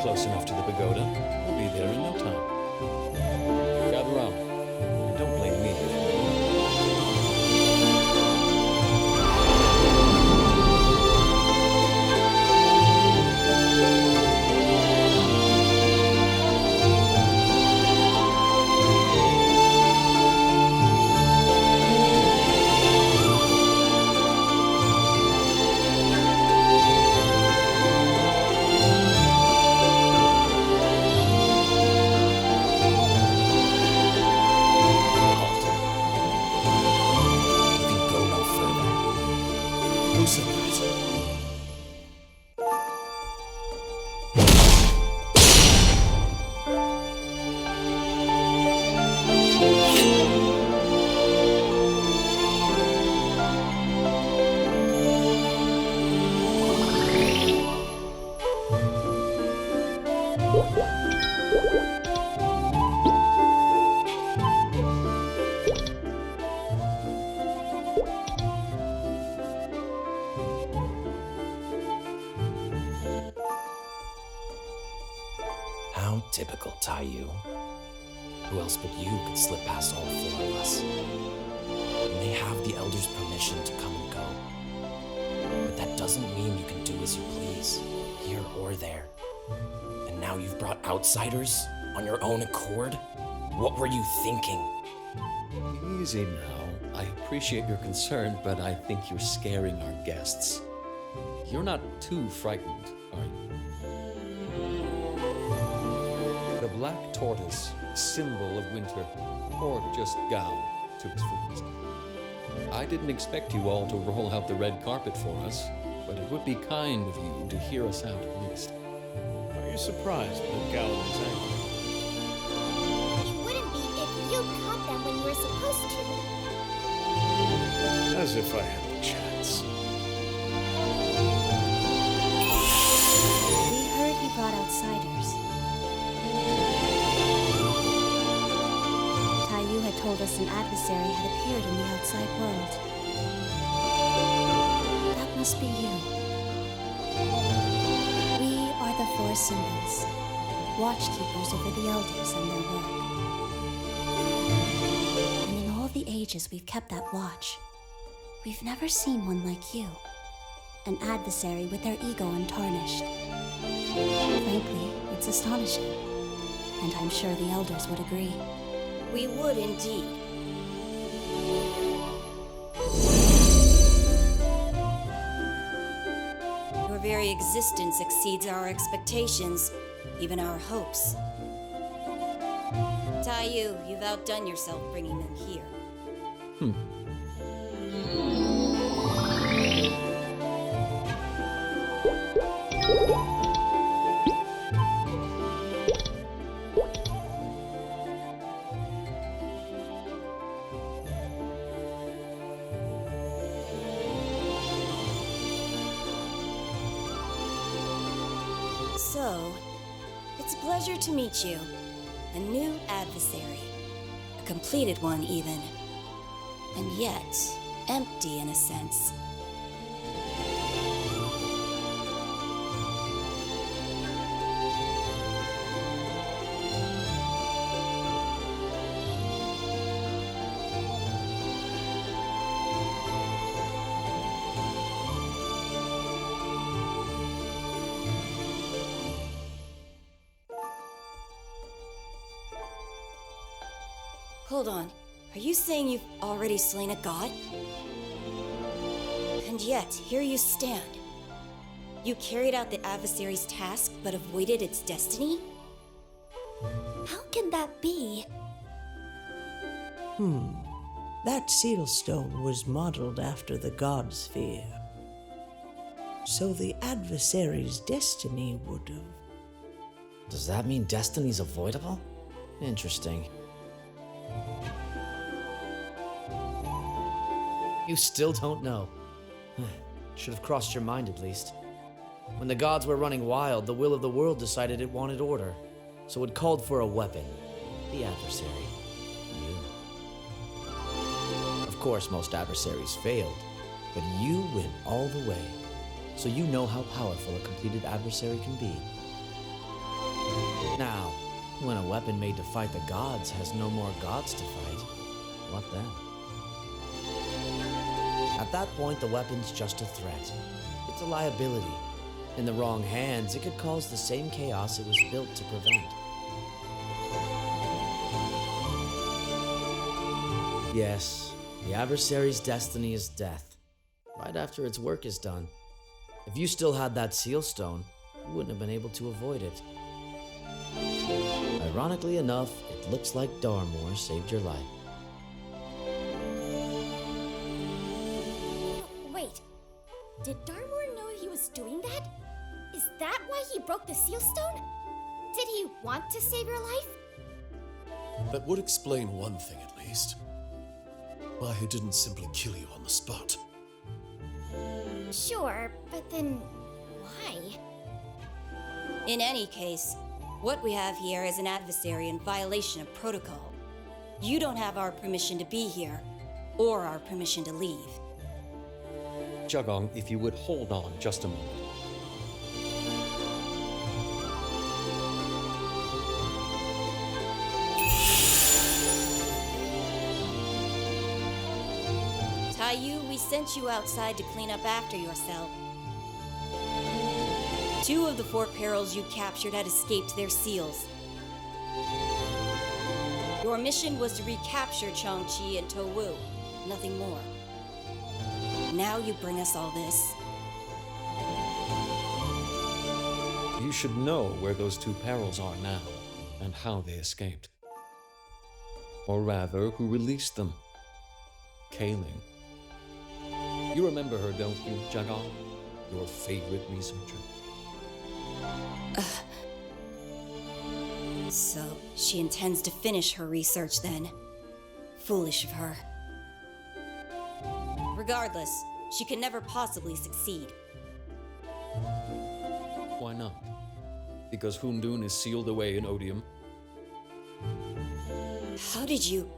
close enough to the pagoda. We'll be there in no time. Gather round, and don't blame me if you How typical, Taiyu. Who else but you could slip past all four of us? And they have the Elder's permission to come and go. But that doesn't mean you can do as you please, here or there. And now you've brought outsiders on your own accord? What were you thinking? Easy now. I appreciate your concern, but I think you're scaring our guests. You're not too frightened, are you? The black tortoise, symbol of winter, or just Gao, took us for reason. I didn't expect you all to roll out the red carpet for us, but it would be kind of you to hear us out at least. Are you surprised that Gao is angry? You wouldn't be if you caught them when you were supposed to. As if I had the chance. We heard he brought outsiders. Taiyu had told us an adversary had appeared in the outside world. That must be you. We are the four symbols, watchkeepers over the elders and their work. And in all the ages we've kept that watch, we've never seen one like you. An adversary with their ego untarnished. Frankly, it's astonishing. And I'm sure the elders would agree. We would indeed. Your very existence exceeds our expectations, even our hopes. Taiyu, you've outdone yourself bringing them here. So, it's a pleasure to meet you. A new adversary. A completed one, even. And yet, empty in a sense. Hold on. Are you saying you've already slain a god? And yet, here you stand. You carried out the adversary's task, but avoided its destiny? How can that be? That seal stone was modeled after the god sphere. So the adversary's destiny would have... Does that mean destiny's avoidable? Interesting. You still don't know. Should have crossed your mind at least. When the gods were running wild, the will of the world decided it wanted order. So it called for a weapon. The adversary. You. Of course, most adversaries failed, but you win all the way. So you know how powerful a completed adversary can be. Now, when a weapon made to fight the gods has no more gods to fight, what then? At that point, the weapon's just a threat. It's a liability. In the wrong hands, it could cause the same chaos it was built to prevent. Yes, the adversary's destiny is death, right after its work is done. If you still had that seal stone, you wouldn't have been able to avoid it. Ironically enough, it looks like Darmore saved your life. Wait. Did Darmor know he was doing that? Is that why he broke the seal stone? Did he want to save your life? That would explain one thing at least. Why he didn't simply kill you on the spot. Sure, but then why? In any case, what we have here is an adversary in violation of protocol. You don't have our permission to be here, or our permission to leave. Jagong, if you would hold on just a moment. Taiyu, we sent you outside to clean up after yourself. 2 of the 4 perils you captured had escaped their seals. Your mission was to recapture Changchi and Towu, nothing more. Now you bring us all this. You should know where those 2 perils are now, and how they escaped. Or rather, who released them. Kaling. You remember her, don't you, Jagong? Your favorite researcher. So, she intends to finish her research then. Foolish of her. Regardless, she can never possibly succeed. Why not? Because Hundun is sealed away in Odium. How did you...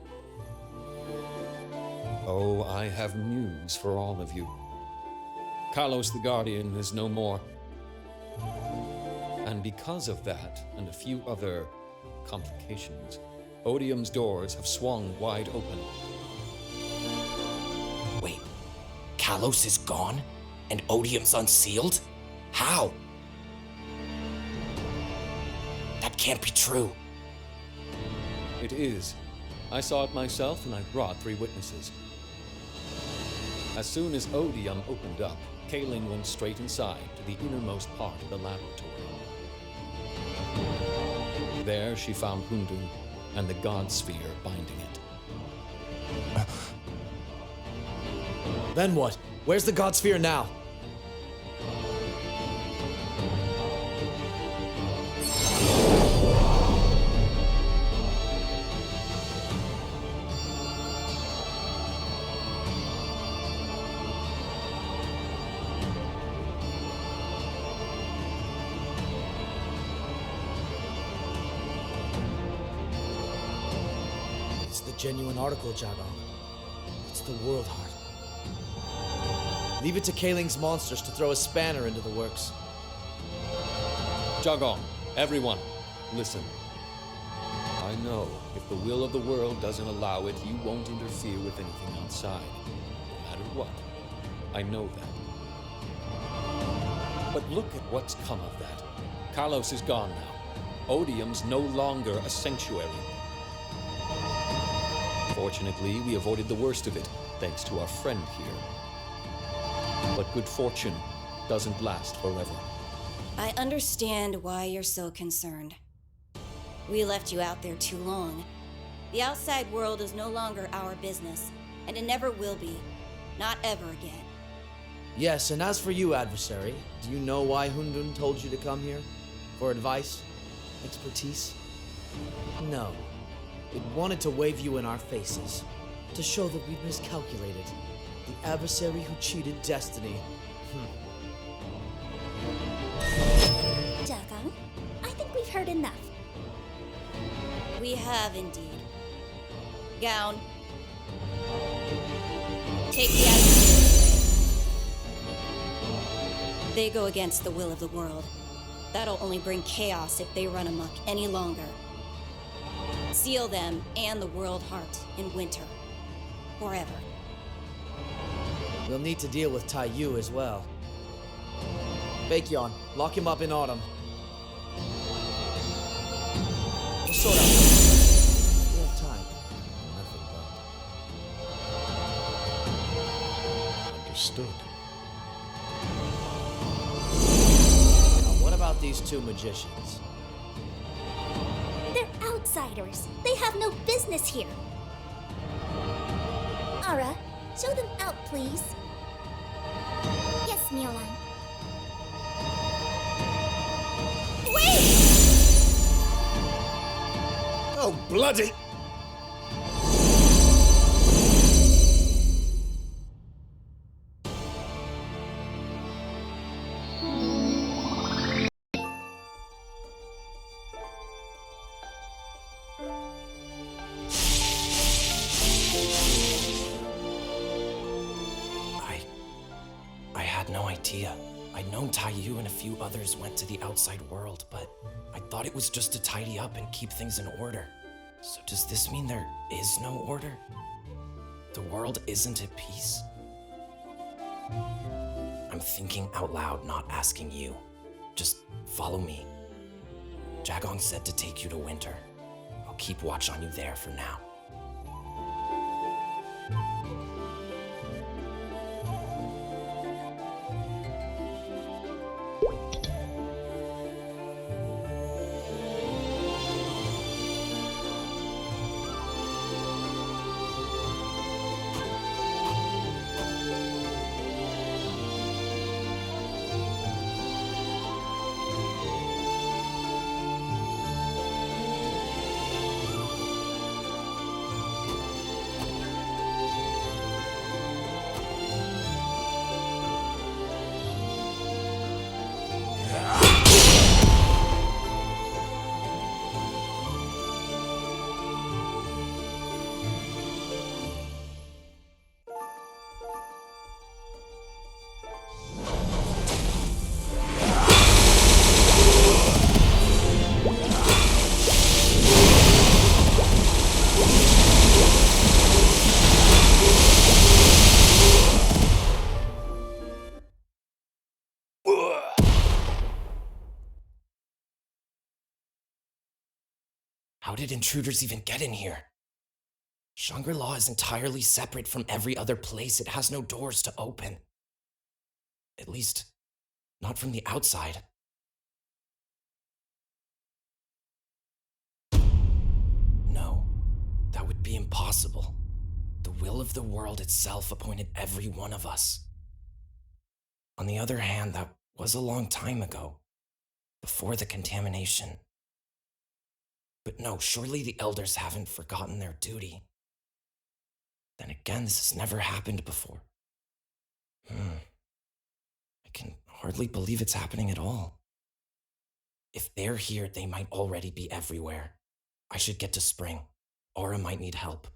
Oh, I have news for all of you. Carlos the Guardian is no more. And because of that, and a few other complications, Odium's doors have swung wide open. Wait, Kalos is gone? And Odium's unsealed? How? That can't be true. It is. I saw it myself, and I brought 3 witnesses. As soon as Odium opened up, Kaling went straight inside to the innermost part of the laboratory. There she found Hundun and the God Sphere binding it. Then what? Where's the God Sphere now? It's the genuine article, Jagong. It's the World Heart. Leave it to Kaling's monsters to throw a spanner into the works. Jagong, everyone, listen. I know if the will of the world doesn't allow it, you won't interfere with anything outside, no matter what. I know that. But look at what's come of that. Carlos is gone now. Odium's no longer a sanctuary. Fortunately, we avoided the worst of it, thanks to our friend here. But good fortune doesn't last forever. I understand why you're so concerned. We left you out there too long. The outside world is no longer our business, and it never will be. Not ever again. Yes, and as for you, adversary, do you know why Hundun told you to come here? For advice? Expertise? No. It wanted to wave you in our faces, to show that we'd miscalculated. The adversary who cheated destiny. Jagong, I think we've heard enough. We have indeed. Gown. Take the adversary. They go against the will of the world. That'll only bring chaos if they run amok any longer. Seal them and the World Heart in winter. Forever. We'll need to deal with Taiyu as well. Baekyeon, lock him up in autumn. We'll sort out. We have time. Nothing but. Understood. Now, what about these 2 magicians? They're outsiders. They have no business here. Ara, show them out, please. Yes, Neoline. Oh, bloody! I had no idea. I'd known Taiyu and a few others went to the outside world, but I thought it was just to tidy up and keep things in order. So does this mean there is no order? The world isn't at peace? I'm thinking out loud, not asking you. Just follow me. Jagong said to take you to Winter. I'll keep watch on you there for now. How did intruders even get in here? Shangri-La is entirely separate from every other place. It has no doors to open. At least, not from the outside. No, that would be impossible. The will of the world itself appointed every one of us. On the other hand, that was a long time ago, before the contamination. But no, surely the elders haven't forgotten their duty. Then again, this has never happened before. I can hardly believe it's happening at all. If they're here, they might already be everywhere. I should get to Spring. Aura might need help.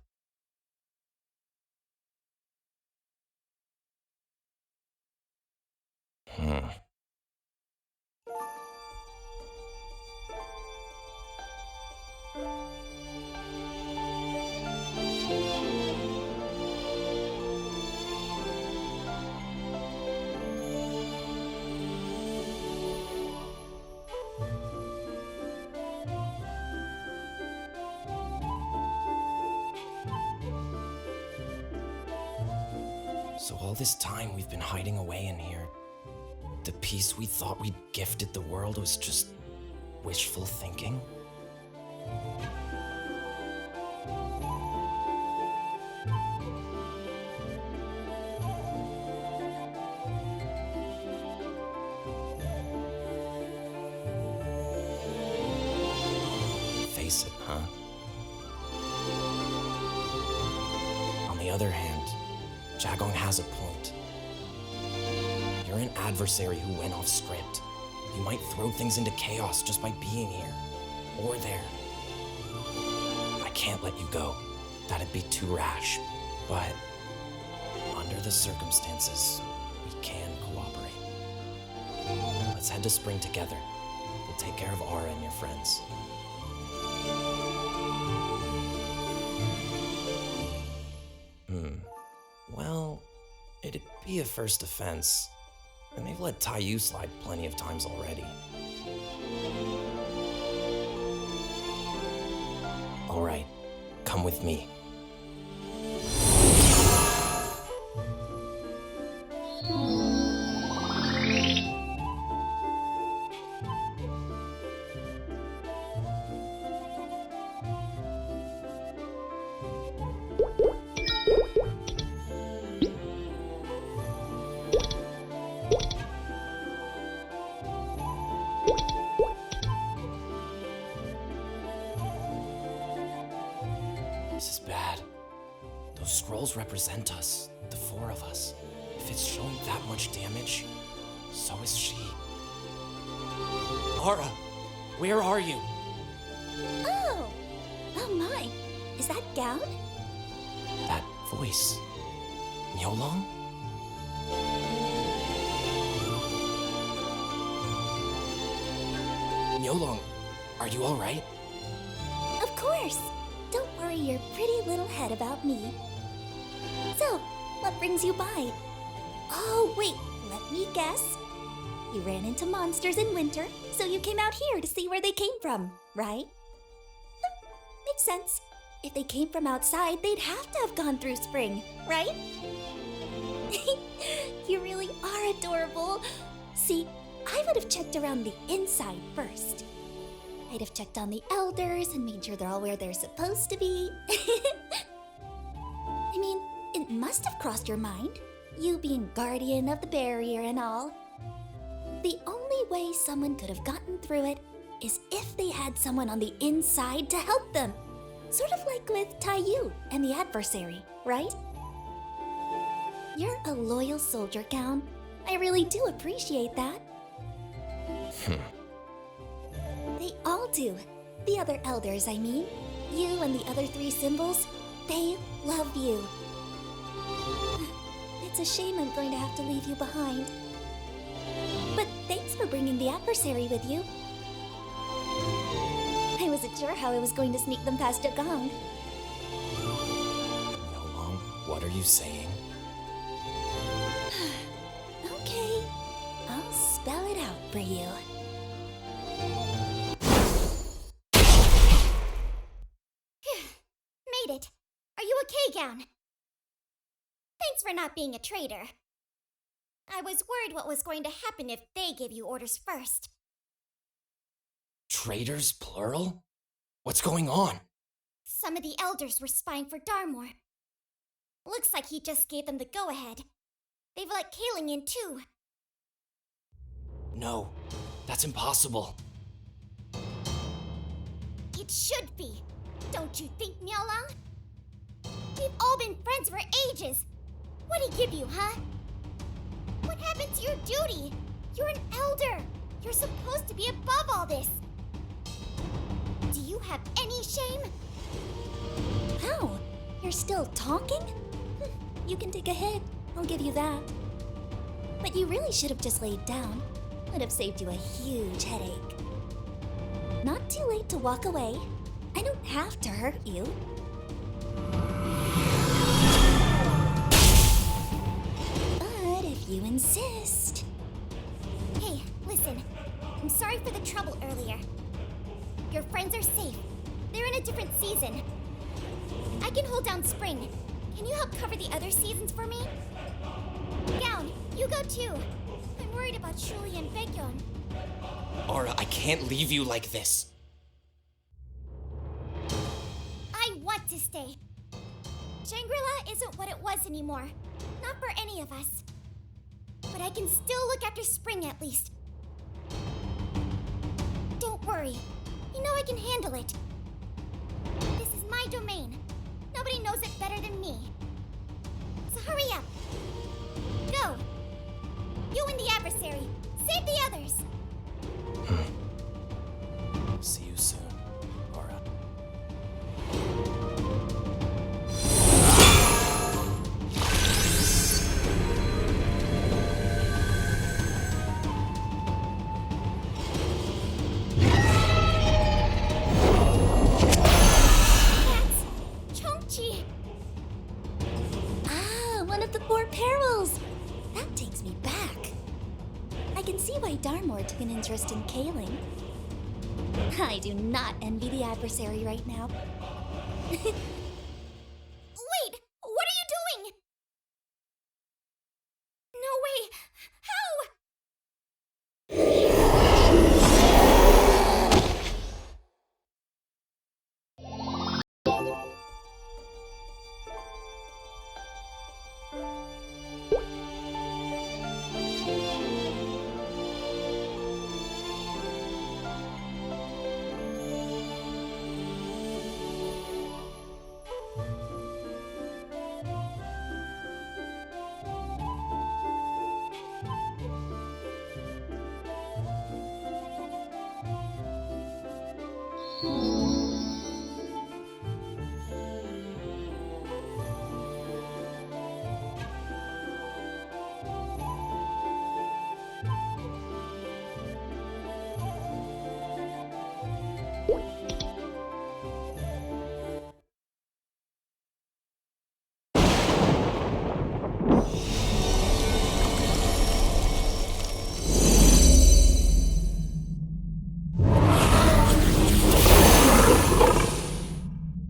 So all this time we've been hiding away in here. The peace we thought we'd gifted the world was just wishful thinking? Face it, huh? On the other hand, Jagong has a point. You're an adversary who went off script. You might throw things into chaos just by being here. Or there. I can't let you go. That'd be too rash. But under the circumstances, we can cooperate. Let's head to Spring together. We'll take care of Aura and your friends. Well, it'd be a first offense, and they've let Taiyu slide plenty of times already. All right, come with me. scrolls represent us, the four of us. If it's showing that much damage, so is she. Aura, where are you? Oh! Oh my! Is that Gown? That voice. Nyolong? Nyolong, are you alright? Of course! Don't worry your pretty little head about me. So, what brings you by? Oh, wait, let me guess. You ran into monsters in winter, so you came out here to see where they came from, right? Makes sense. If they came from outside, they'd have to have gone through spring, right? You really are adorable. See, I would have checked around the inside first. I'd have checked on the elders and made sure they're all where they're supposed to be. I mean, it must have crossed your mind, you being guardian of the barrier and all. The only way someone could have gotten through it is if they had someone on the inside to help them. Sort of like with Taiyu and the adversary, right? You're a loyal soldier, Gown. I really do appreciate that. They all do. The other elders, I mean. You and the other three symbols, they love you. It's a shame I'm going to have to leave you behind. But thanks for bringing the adversary with you. I wasn't sure how I was going to sneak them past Dagong. Nyolong, what are you saying? Okay, I'll spell it out for you. Made it. Are you okay, Gown? Thanks for not being a traitor. I was worried what was going to happen if they gave you orders first. Traitors, plural? What's going on? Some of the elders were spying for Darmor. Looks like he just gave them the go-ahead. They've let Kaling in too. No, that's impossible. It should be. Don't you think, Nyolong? We've all been friends for ages. What'd he give you, huh? What happened to your duty? You're an elder. You're supposed to be above all this. Do you have any shame? How? You're still talking? You can take a hit. I'll give you that. But you really should have just laid down. Would have saved you a huge headache. Not too late to walk away. I don't have to hurt you. But if you insist. Hey, listen. I'm sorry for the trouble earlier. Your friends are safe. They're in a different season. I can hold down spring. Can you help cover the other seasons for me? Gown, you go too. I'm worried about Shuli and Baekhyun. Aura, I can't leave you like this. I want to stay. Shangri-La isn't what it was anymore. Not for any of us. But I can still look after spring at least. Don't worry. You know I can handle it. This is my domain. Nobody knows it better than me. So hurry up. Go. You and the adversary. Save the others. See you soon, Aura. That's Chongchi. Ah, one of the four perils. That takes me back. I can see why Darmor took an interest in Kaling. I do not envy the adversary right now. Wait! What are you doing? No way! How?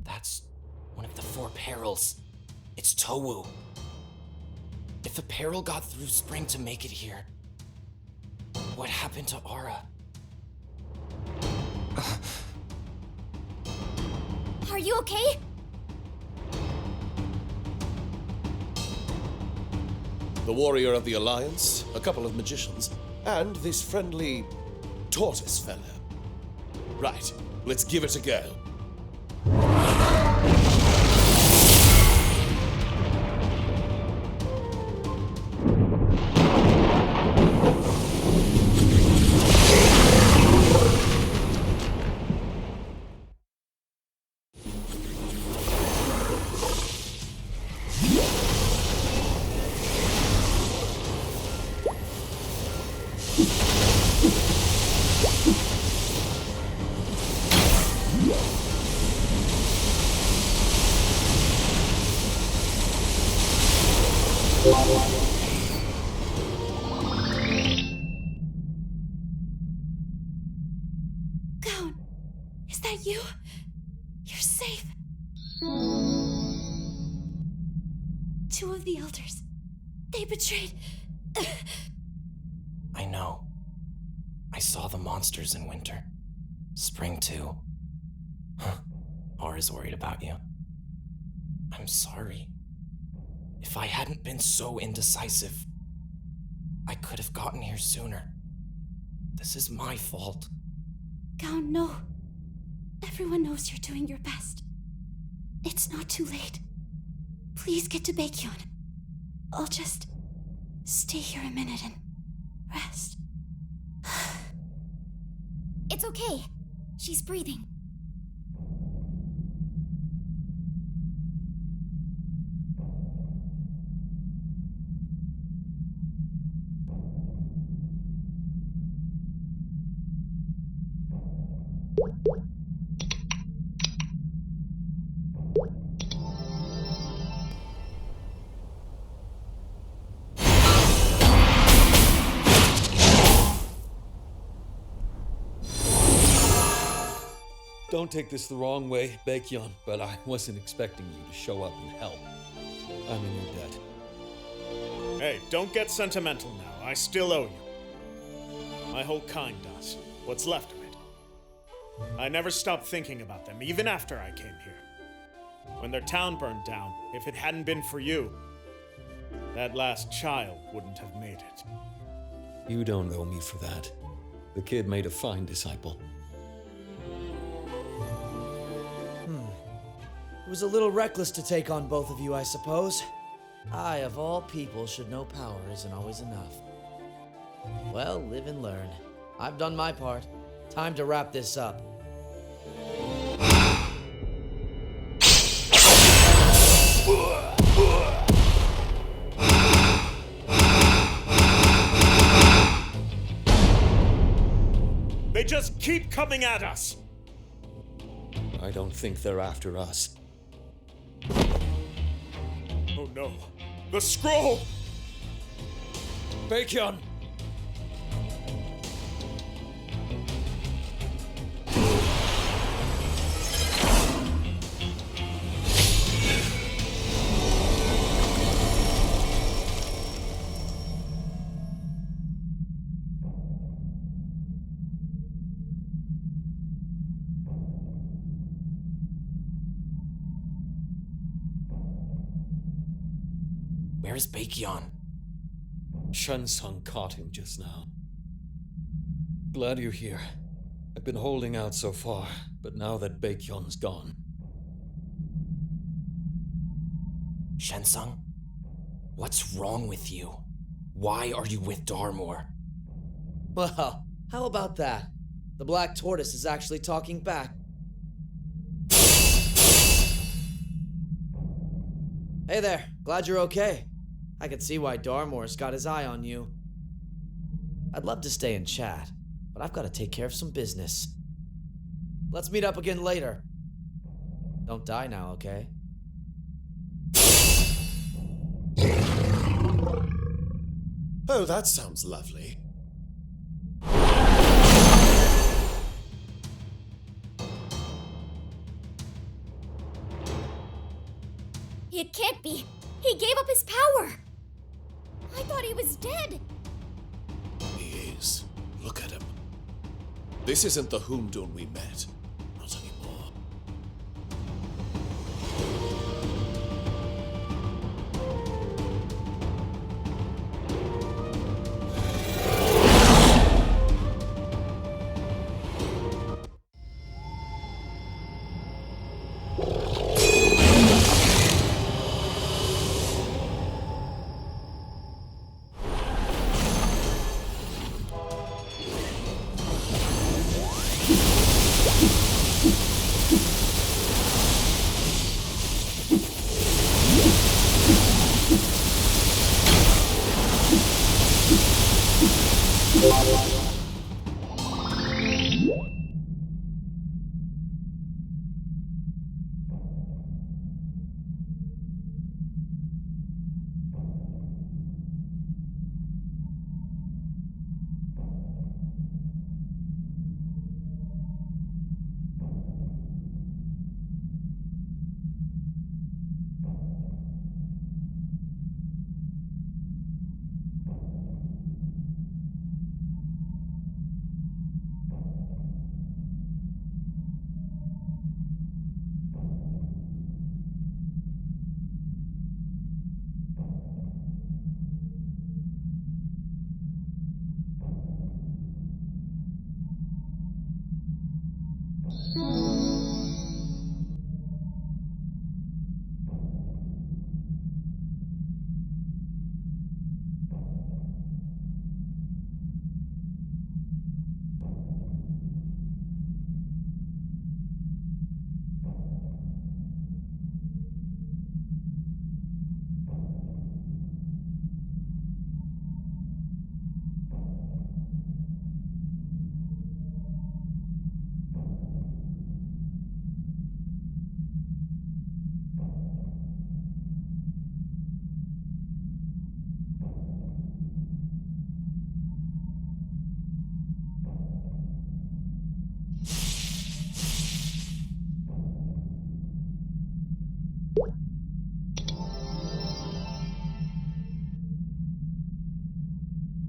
That's one of the four perils. It's Towu. If a peril got through Spring to make it here, what happened to Aura? Are you okay? The warrior of the Alliance, a couple of magicians, and this friendly tortoise fella. Right, let's give it a go. Gown, is that you? You're safe. Two of the elders. They betrayed. I know. I saw the monsters in winter. Spring too. Aura's worried about you. I'm sorry. If I hadn't been so indecisive, I could have gotten here sooner. This is my fault. Gown, no. Everyone knows you're doing your best. It's not too late. Please get to Baekhyun. I'll just stay here a minute and rest. It's okay. She's breathing. Don't take this the wrong way, Baekhyun, but I wasn't expecting you to show up and help. I'm in your debt. Hey, don't get sentimental now. I still owe you. My whole kind does. What's left of it. I never stopped thinking about them, even after I came here. When their town burned down, if it hadn't been for you, that last child wouldn't have made it. You don't owe me for that. The kid made a fine disciple. It was a little reckless to take on both of you, I suppose. I, of all people, should know power isn't always enough. Well, live and learn. I've done my part. Time to wrap this up. They just keep coming at us! I don't think they're after us. Oh no. The scroll! Baekhyun! Where's Baekhyun? Shunsung caught him just now. Glad you're here. I've been holding out so far, but now that Baekhyun's gone. Shensung? What's wrong with you? Why are you with Darmor? Well, how about that? The Black Tortoise is actually talking back. Hey there, glad you're okay. I could see why Darmore's got his eye on you. I'd love to stay and chat, but I've got to take care of some business. Let's meet up again later. Don't die now, okay? Oh, that sounds lovely. It can't be. He gave up his power. I thought he was dead. He is. Look at him. This isn't the Hoondun we met. Not anymore.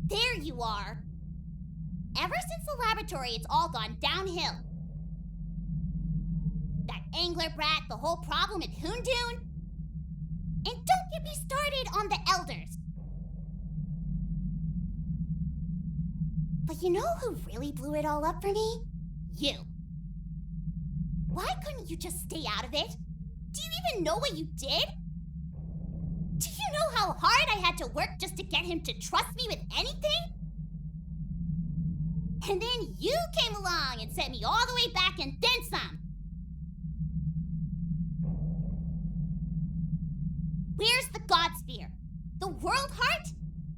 There you are. Ever since the laboratory, it's all gone downhill. That angler brat, the whole problem at Hoondun. And don't get me started on the elders. But you know who really blew it all up for me? You. Why couldn't you just stay out of it? Do you even know what you did? Do you know how hard I had to work just to get him to trust me with anything? And then you came along and sent me all the way back and then some. Where's the God Sphere? The World Heart?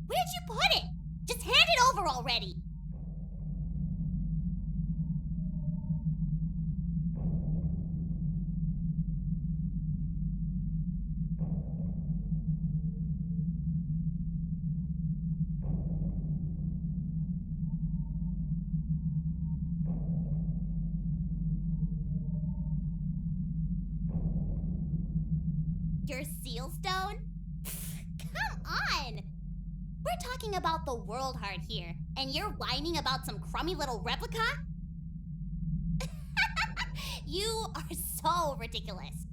Where'd you put it? Just hand it over already. Your seal stone? Come on! We're talking about the World Heart here, and you're whining about some crummy little replica? You are so ridiculous.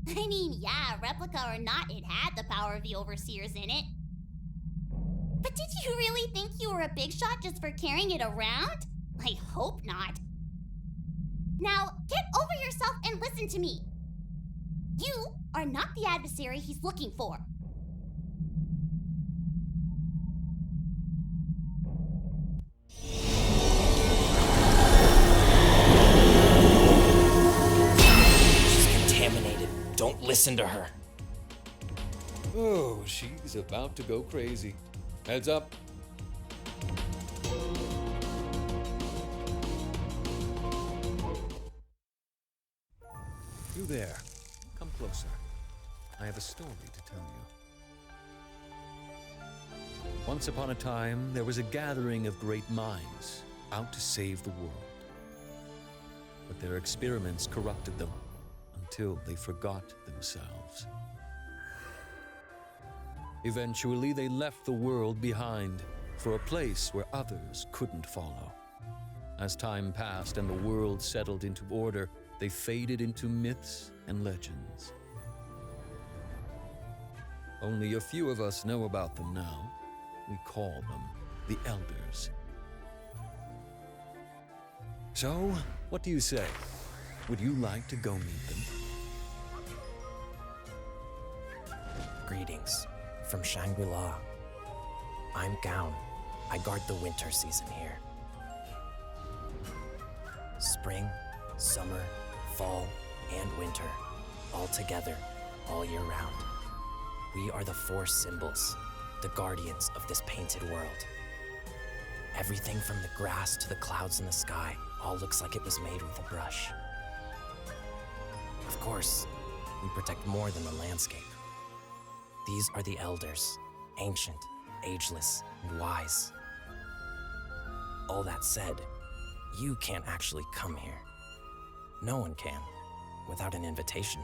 I mean, yeah, replica or not, it had the power of the Overseers in it. But did you really think you were a big shot just for carrying it around? I hope not. Now, get over yourself and listen to me. You are not the adversary he's looking for. She's contaminated. Don't listen to her. Oh, she's about to go crazy. Heads up. You there. Come closer. I have a story to tell you. Once upon a time, there was a gathering of great minds out to save the world. But their experiments corrupted them until they forgot themselves. Eventually, they left the world behind for a place where others couldn't follow. As time passed and the world settled into order, they faded into myths and legends. Only a few of us know about them now. We call them the Elders. So, what do you say? Would you like to go meet them? Greetings from Shangri-La. I'm Gown. I guard the winter season here. Spring, summer, fall, and winter, all together, all year round. We are the four symbols, the guardians of this painted world. Everything from the grass to the clouds in the sky all looks like it was made with a brush. Of course, we protect more than the landscape. These are the Elders, ancient, ageless, and wise. All that said, you can't actually come here. No one can, without an invitation.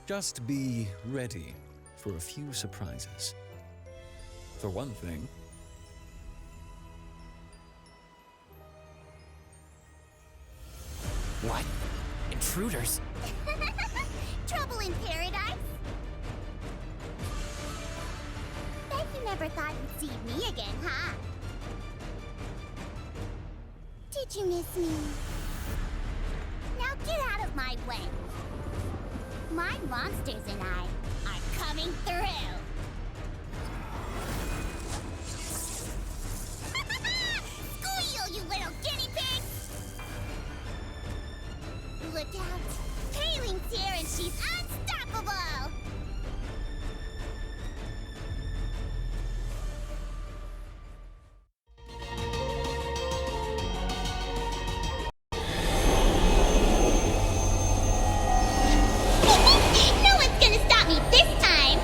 Just be ready for a few surprises. For one thing, What? Intruders? Trouble in paradise? Bet you never thought you'd see me again, huh? Did you miss me? Now get out of my way. My monsters and I are coming through. Squeal, you little guinea pig! Look out! Kayling's here and she's unstoppable! No one's gonna stop me this time!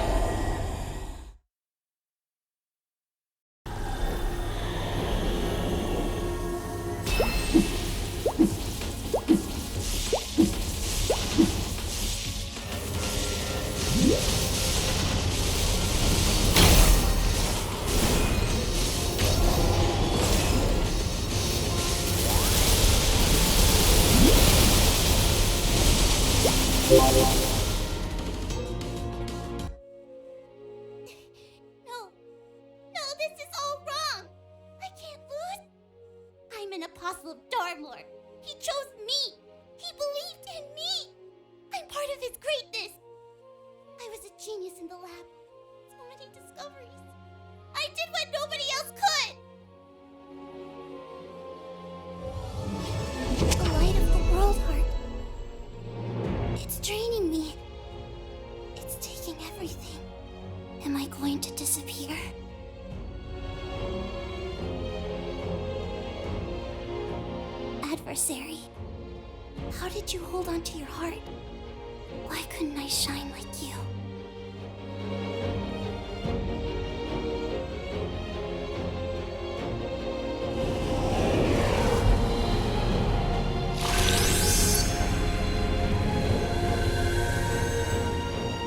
No, this is all wrong! I can't lose! I'm an apostle of Darmlord. He chose me! He believed in me! I'm part of his greatness! I was a genius in the lab. So many discoveries. I did what nobody else could! The light of the world heart. It's draining me. It's taking everything. Am I going to disappear? Adversary, how did you hold on to your heart? Why couldn't I shine like you?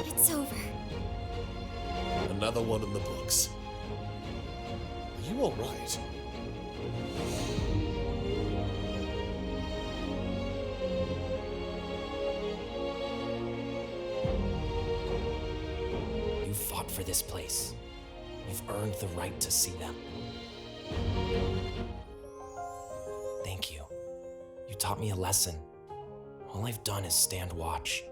It's over. Another one in the books. Are you all right? You fought for this place. You've earned the right to see them. Thank you. You taught me a lesson. All I've done is stand watch.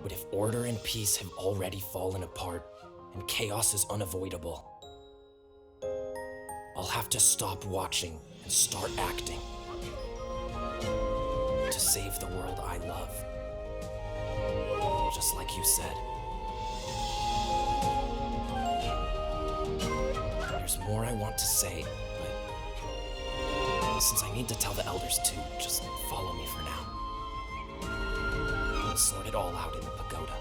But if order and peace have already fallen apart, and chaos is unavoidable, I'll have to stop watching and start acting. To save the world I love. possible, just like you said. There's more I want to say, but since I need to tell the elders too, just follow me for now. We'll sort it all out in the pagoda.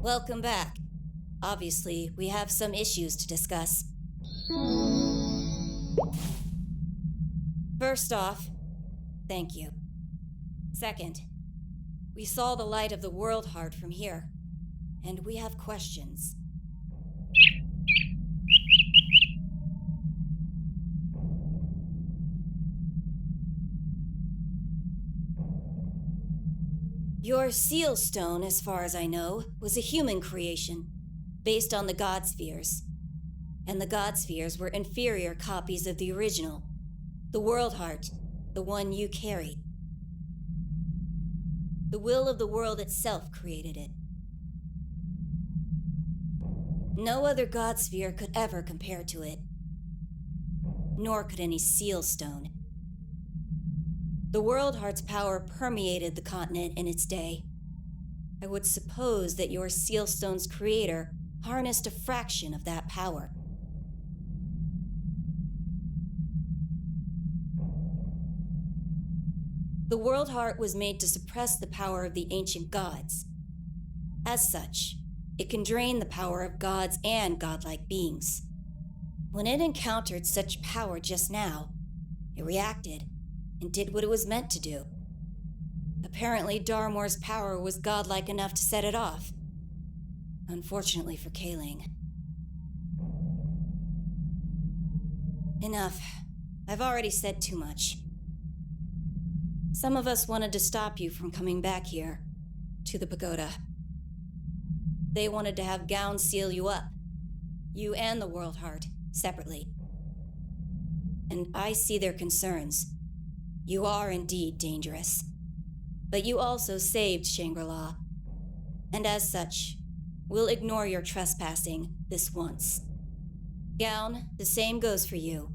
Welcome back. Obviously, we have some issues to discuss. First off, thank you. Second, we saw the light of the World Heart from here, and we have questions. Your seal stone, as far as I know, was a human creation, based on the God Spheres. And the God Spheres were inferior copies of the original, the World Heart, the one you carry. The will of the world itself created it. No other God Sphere could ever compare to it, nor could any seal stone. The World Heart's power permeated the continent in its day. I would suppose that your seal stone's creator harnessed a fraction of that power. The World Heart was made to suppress the power of the ancient gods. As such, it can drain the power of gods and godlike beings. When it encountered such power just now, it reacted and did what it was meant to do. Apparently, Darmor's power was godlike enough to set it off. Unfortunately for Kaling. Enough. I've already said too much. Some of us wanted to stop you from coming back here, to the pagoda. They wanted to have Gown seal you up, you and the World Heart, separately. And I see their concerns. You are indeed dangerous. But you also saved Shangri-La. And as such, we'll ignore your trespassing this once. Gown, the same goes for you.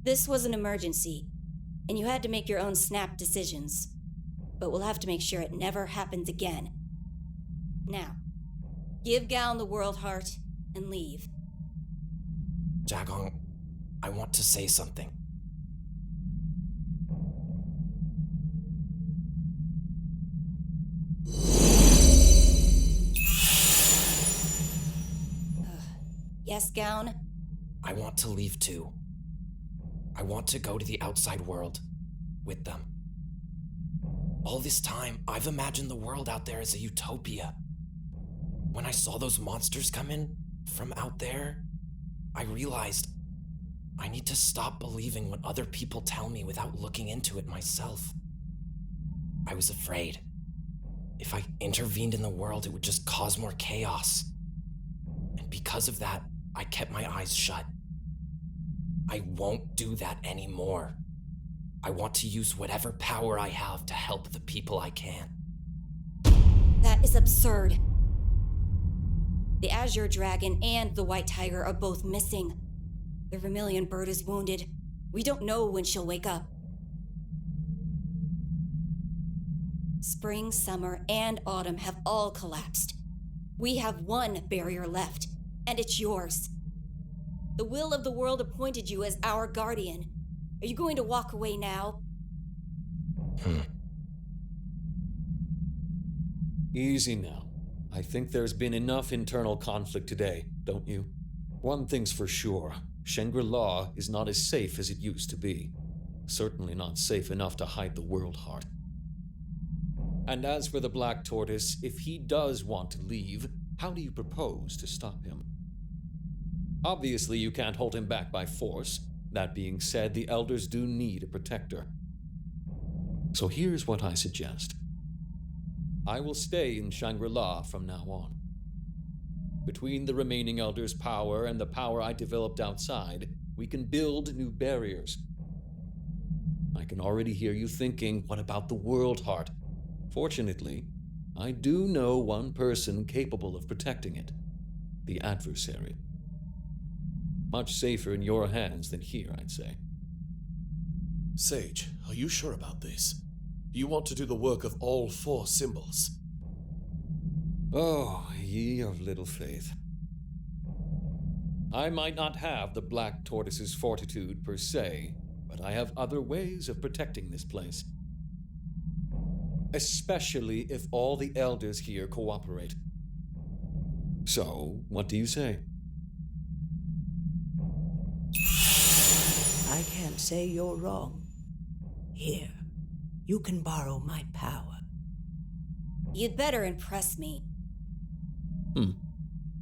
This was an emergency, and you had to make your own snap decisions. But we'll have to make sure it never happens again. Now, give Gown the World Heart and leave. Jagong, I want to say something. Yes, Gown? I want to leave too. I want to go to the outside world with them. All this time, I've imagined the world out there as a utopia. When I saw those monsters come in from out there, I realized I need to stop believing what other people tell me without looking into it myself. I was afraid. If I intervened in the world, it would just cause more chaos. And because of that, I kept my eyes shut. I won't do that anymore. I want to use whatever power I have to help the people I can. That is absurd. The Azure Dragon and the White Tiger are both missing. The Vermilion Bird is wounded. We don't know when she'll wake up. Spring, summer, and autumn have all collapsed. We have one barrier left, and it's yours. The will of the world appointed you as our guardian. Are you going to walk away now? Easy now. I think there's been enough internal conflict today, don't you? One thing's for sure. Shangri-La is not as safe as it used to be. Certainly not safe enough to hide the World Heart. And as for the Black Tortoise, if he does want to leave, how do you propose to stop him? Obviously, you can't hold him back by force. That being said, the Elders do need a protector. So here's what I suggest. I will stay in Shangri-La from now on. Between the remaining Elders' power and the power I developed outside, we can build new barriers. I can already hear you thinking, what about the World Heart? Fortunately, I do know one person capable of protecting it. The adversary. Much safer in your hands than here, I'd say. Sage, are you sure about this? You want to do the work of all 4 symbols? Oh, ye of little faith. I might not have the Black Tortoise's fortitude per se, but I have other ways of protecting this place. Especially if all the Elders here cooperate. So, what do you say? I can't say you're wrong. Here, you can borrow my power. You'd better impress me.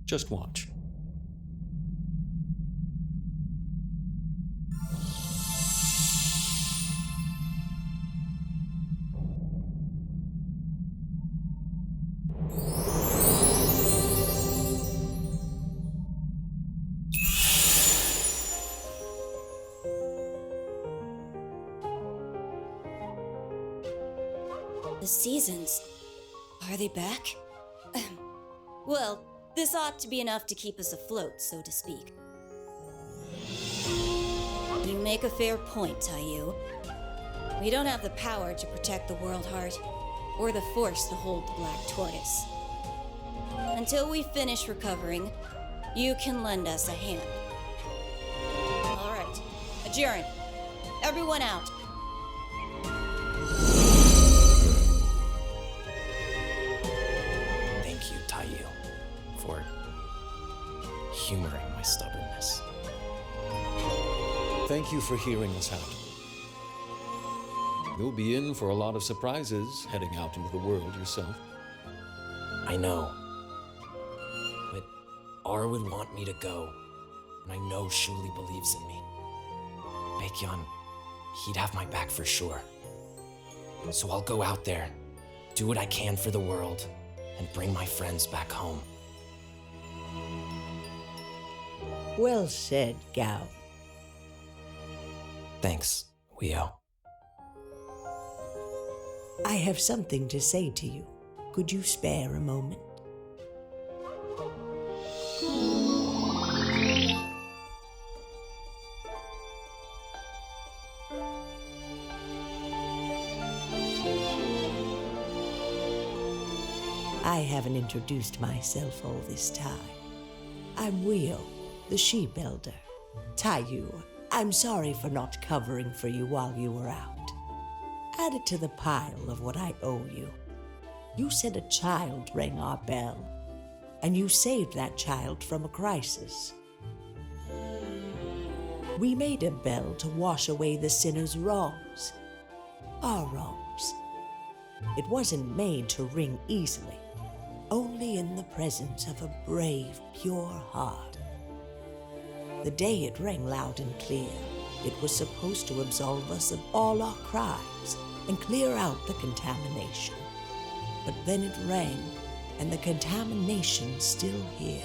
Just watch. The seasons. Are they back? Well, this ought to be enough to keep us afloat, so to speak. You make a fair point, Taiyu. We don't have the power to protect the World Heart, or the force to hold the Black Tortoise. Until we finish recovering, you can lend us a hand. All right, adjourn. Everyone out. Thank you, Taiyu, for humoring my stubbornness. Thank you for hearing us out. You'll be in for a lot of surprises heading out into the world yourself. I know. But R would want me to go, and I know Shuli believes in me. Baekhyun, he'd have my back for sure. So I'll go out there, do what I can for the world, and bring my friends back home. Well said, Gao. Thanks, Weo. I have something to say to you. Could you spare a moment? I haven't introduced myself all this time. I'm Weo, the sheep elder. Taiyu, I'm sorry for not covering for you while you were out. Add it to the pile of what I owe you. You said a child rang our bell, and you saved that child from a crisis. We made a bell to wash away the sinner's wrongs, our wrongs. It wasn't made to ring easily, only in the presence of a brave, pure heart. The day it rang loud and clear, it was supposed to absolve us of all our crimes and clear out the contamination. But then it rang, and the contamination's still here.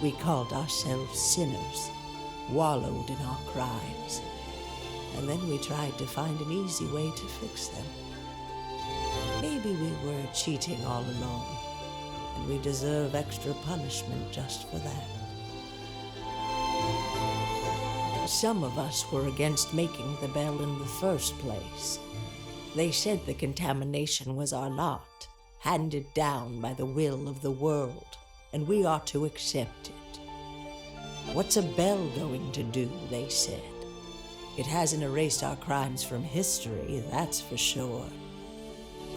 We called ourselves sinners, wallowed in our crimes, and then we tried to find an easy way to fix them. Maybe we were cheating all along, and we deserve extra punishment just for that. Some of us were against making the bell in the first place. They said the contamination was our lot, handed down by the will of the world, and we ought to accept it. What's a bell going to do, they said. It hasn't erased our crimes from history, that's for sure.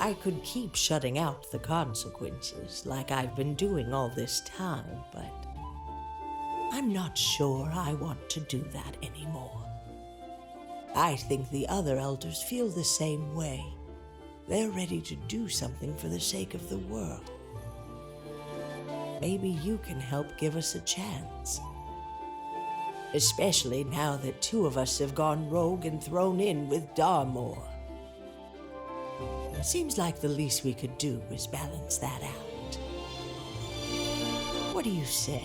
I could keep shutting out the consequences like I've been doing all this time, but I'm not sure I want to do that anymore. I think the other elders feel the same way. They're ready to do something for the sake of the world. Maybe you can help give us a chance. Especially now that two of us have gone rogue and thrown in with Darmore. It seems like the least we could do is balance that out. What do you say?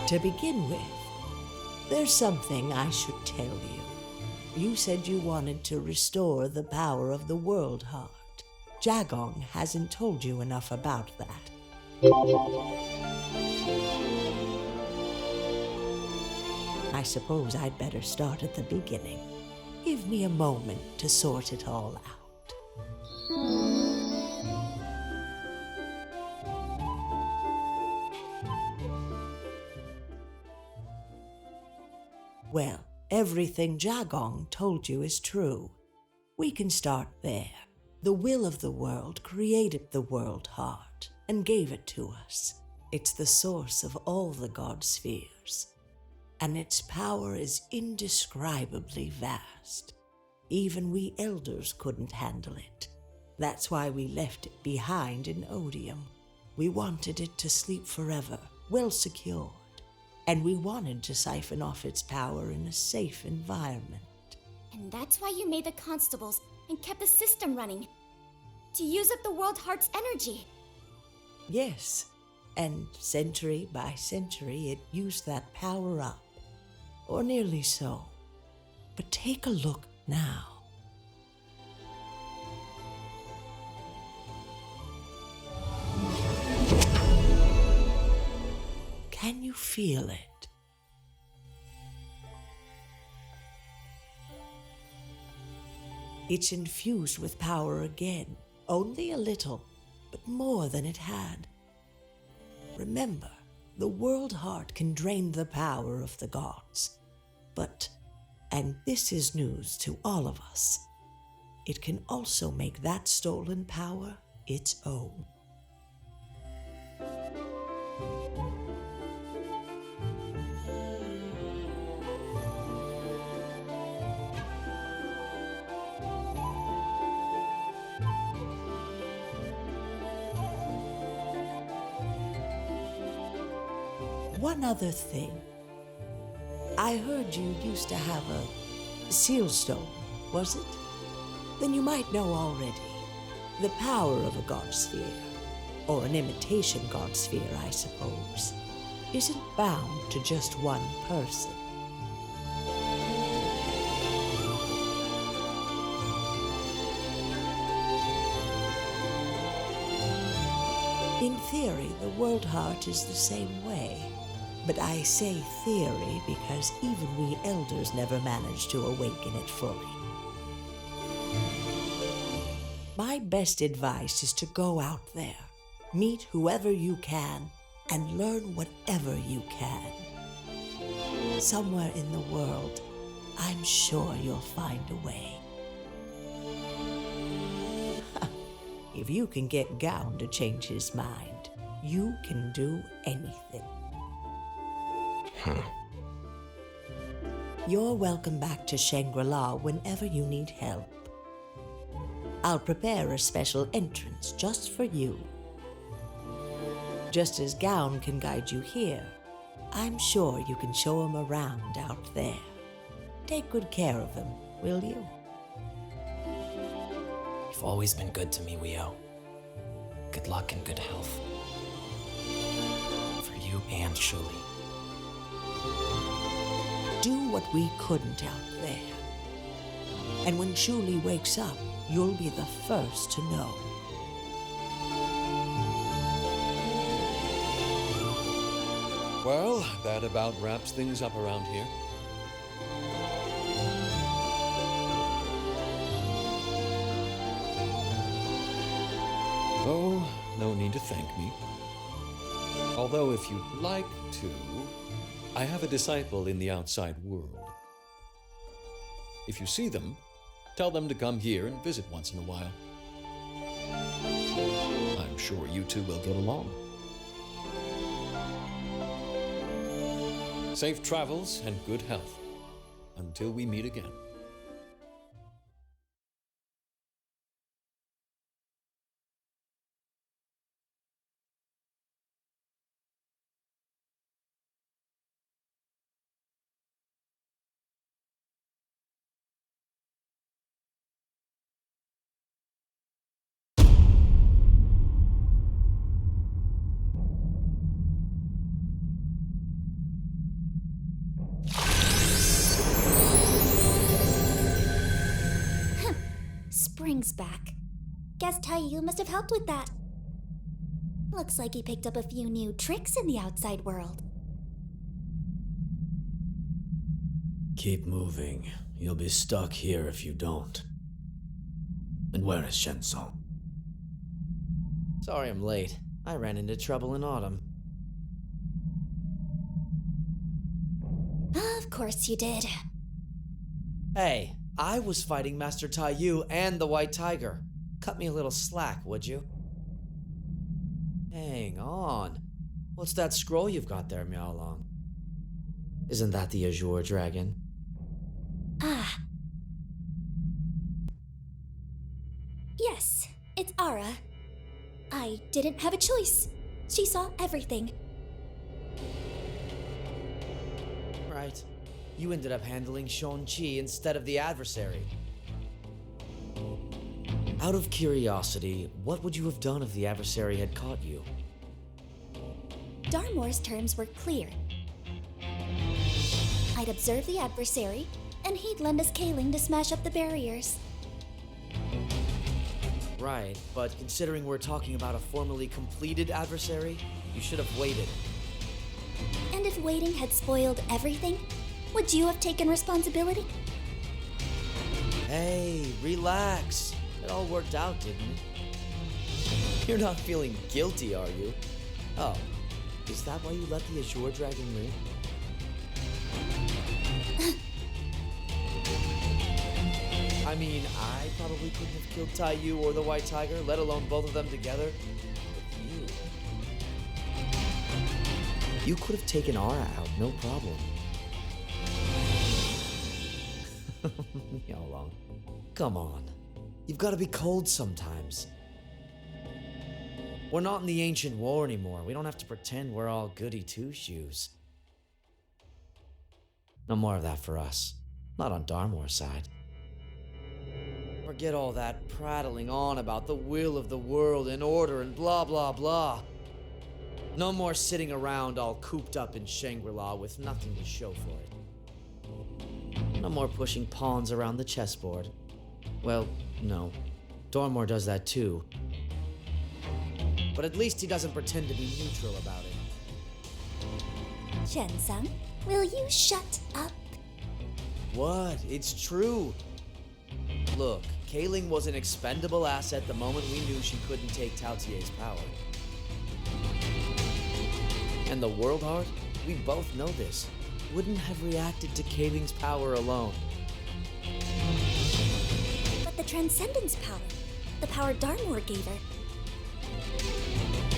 To begin with, there's something I should tell you. You said you wanted to restore the power of the World Heart. Jagong hasn't told you enough about that. I suppose I'd better start at the beginning. Give me a moment to sort it all out. Well, everything Jagong told you is true. We can start there. The will of the world created the World Heart and gave it to us. It's the source of all the god spheres, and its power is indescribably vast. Even we elders couldn't handle it. That's why we left it behind in Odium. We wanted it to sleep forever, well secured. And we wanted to siphon off its power in a safe environment. And that's why you made the constables and kept the system running. To use up the World Heart's energy. Yes, and century by century it used that power up. Or nearly so. But take a look now. Can you feel it? It's infused with power again, only a little, but more than it had. Remember, the World Heart can drain the power of the gods. But, and this is news to all of us, it can also make that stolen power its own. One other thing. I heard you used to have a seal stone, was it? Then you might know already. The power of a god sphere, or an imitation god sphere, I suppose, isn't bound to just one person. In theory, the World Heart is the same way. But I say theory because even we elders never managed to awaken it fully. My best advice is to go out there, meet whoever you can, and learn whatever you can. Somewhere in the world, I'm sure you'll find a way. If you can get Gown to change his mind, you can do anything. You're welcome back to Shangri-La whenever you need help. I'll prepare a special entrance just for you. Just as Gown can guide you here, I'm sure you can show him around out there. Take good care of him, will you? You've always been good to me, Weo. Good luck and good health. For you and Shuli. Do what we couldn't out there. And when Shuli wakes up, you'll be the first to know. Well, that about wraps things up around here. Oh, no need to thank me. Although, if you'd like to, I have a disciple in the outside world. If you see them, tell them to come here and visit once in a while. I'm sure you two will get along. Safe travels and good health. Until we meet again. Spring's back. Guess Taiyu must have helped with that. Looks like he picked up a few new tricks in the outside world. Keep moving. You'll be stuck here if you don't. And where is Shensong? Sorry I'm late. I ran into trouble in Autumn. Of course you did. Hey, I was fighting Master Taiyu and the White Tiger. Cut me a little slack, would you? Hang on. What's that scroll you've got there, Miaolong? Isn't that the Azure Dragon? Ah. Yes, it's Ara. I didn't have a choice. She saw everything. Right. You ended up handling Shon-Chi instead of the adversary. Out of curiosity, what would you have done if the adversary had caught you? Darmore's terms were clear. I'd observe the adversary, and he'd lend us Kaling to smash up the barriers. Right, but considering we're talking about a formerly completed adversary, you should have waited. And if waiting had spoiled everything, would you have taken responsibility? Hey, relax. It all worked out, didn't it? You're not feeling guilty, are you? Oh, is that why you let the Azure Dragon live? I mean, I probably couldn't have killed Taiyu or the White Tiger, let alone both of them together. But you could have taken Ara out, no problem. How long? Come on. You've got to be cold sometimes. We're not in the ancient war anymore. We don't have to pretend we're all goody two-shoes. No more of that for us. Not on Darmore's side. Forget all that prattling on about the will of the world and order and blah blah blah. No more sitting around all cooped up in Shangri-La with nothing to show for it. No more pushing pawns around the chessboard. Well, no. Darmore does that too. But at least he doesn't pretend to be neutral about it. Chen-san, will you shut up? What? It's true. Look, Kaling was an expendable asset the moment we knew she couldn't take Tautier's power. And the World Heart, we both know this, wouldn't have reacted to Kaling's power alone. But the Transcendence power, the power Darmore gave her,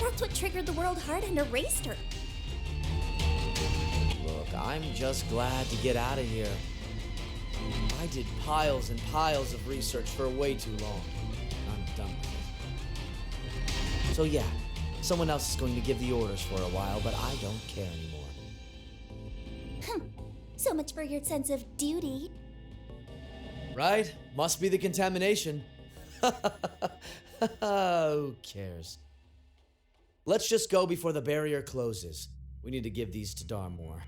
that's what triggered the World Heart and erased her. Look, I'm just glad to get out of here. I did piles and piles of research for way too long. I'm done with it. So yeah, someone else is going to give the orders for a while, but I don't care anymore. So much for your sense of duty. Right? Must be the contamination. Who cares? Let's just go before the barrier closes. We need to give these to Darmore.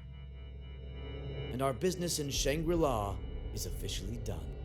And our business in Shangri-La is officially done.